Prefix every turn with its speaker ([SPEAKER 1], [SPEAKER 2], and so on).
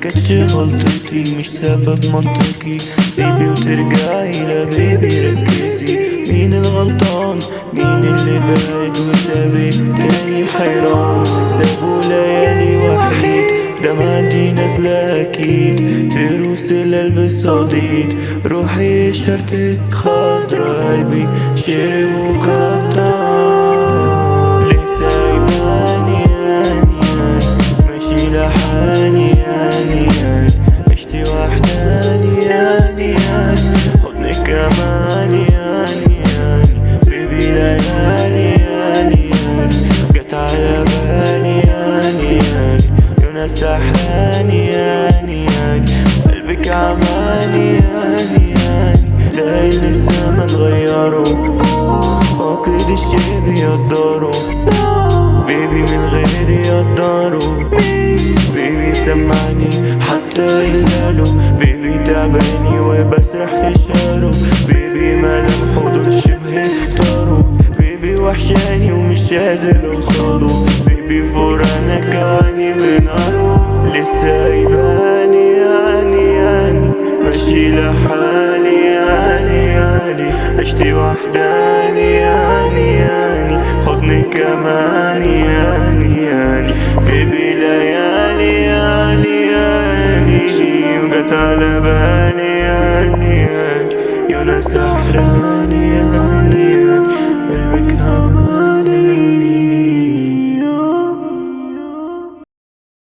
[SPEAKER 1] كانتش غلطتي مش سبب منطقي. بيبي وترجعي لا بيبي ركزي، مين الغلطان مين اللي بعد وسابك تاني حيران؟ سابوا ليالي وحيد دمعتي نازلة أكيد، تروس القلب الصديد روحي شرتك خضرا قلبي شرب وقطع. ليه سايباني يعني ماشي لحالي يعني عشتي وحداني يعني حضنك كمان يعني بيبي ليالي يعني جت على بالي يعني يونا سحراني يعني قلبك عماني يعني دايل الزمن غيره فاقد الشي بيقدره، بيبي من غيري يقدره. بيبي سمعني حتى يلاله، بيبي تعباني وبسرح في شعره، بيبي ملامحه دول شبه طاره، بيبي وحشاني ومش قادر اوصله، بيبي فرانا كواني بناره. لسه يباني يعني ماشي لحالي يعني عشتي وحداني يعني حضنك كمان يعني بيبي ليالي يعني وجت على بالي يعني يونا سحراني يعني قلبك همان.